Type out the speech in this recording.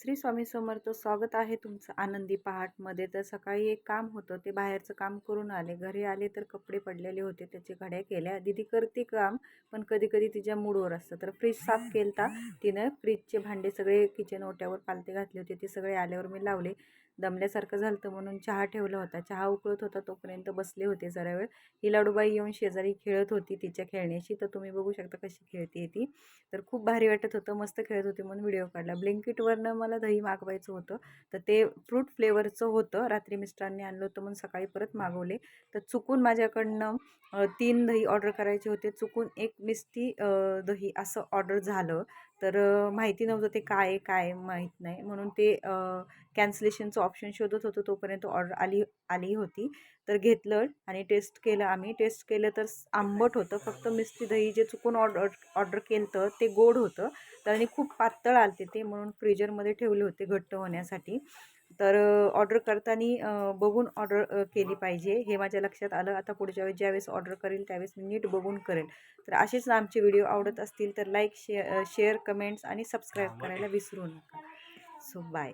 श्री स्वामी समर्थ. स्वागत आहे तुमचं आनंदी पहाटमध्ये. तर सकाळी एक काम होतं, ते बाहेरचं काम करून आले. घरी आले तर कपडे पडलेले होते, त्याचे घड्या केल्या. दीदी करते काम, पण कधी कधी तिच्या मूडवर असतं. तर फ्रीज साफ केलता तिनं. फ्रीजचे भांडे सगळे किचन ओट्यावर पालते घातले होते, ते सगळे आल्यावर मी लावले. दमल्यासारखं झालं तर म्हणून चहा ठेवला होता. चहा उकळत होता तोपर्यंत बसले होते जरा वेळ. ही लाडूबाई येऊन शेजारी खेळत होती तिच्या खेळण्याशी. तर तुम्ही बघू शकता कशी खेळते ती. तर खूप भारी वाटत होतं, मस्त खेळत होती म्हणून व्हिडिओ काढला. ब्लिंकिटवरनं मला दही मागवायचं होतं, तर ते फ्रूट फ्लेवरचं होतं. रात्री मिस्टरांनी आणलं होतं म्हणून सकाळी परत मागवले. तर चुकून माझ्याकडनं 3 दही ऑर्डर करायचे होते, चुकून एक मिस्टी दही असं ऑर्डर झालं. तर माहिती नव्हतं ते काय माहीत नाही, म्हणून ते कॅन्सलेशनचं ऑप्शन शोधत होतो तोपर्यंत ऑर्डर आली होती. तर घेतलं आणि टेस्ट केलं. आम्ही टेस्ट केलं तर आंबट होतं. फक्त मिस्टी दही जे चुकून ऑर्डर केलं होतं ते गोड होतं. तर आणि खूप पातळ आलते ते, म्हणून फ्रीजरमध्ये ठेवले होते घट्ट होण्यासाठी. तर ऑर्डर करताना बघून ऑर्डर केली पाहिजे, हे माझ्या लक्षात आलं. आता पुढच्या वेळेस ज्यावेळेस ऑर्डर करेल त्यावेळेस मी नीट बघून करेल. तर असेच आमचे व्हिडिओ आवडत असतील तर लाईक शेअर कमेंट्स आणि सबस्क्राईब करायला विसरू नका. So bye.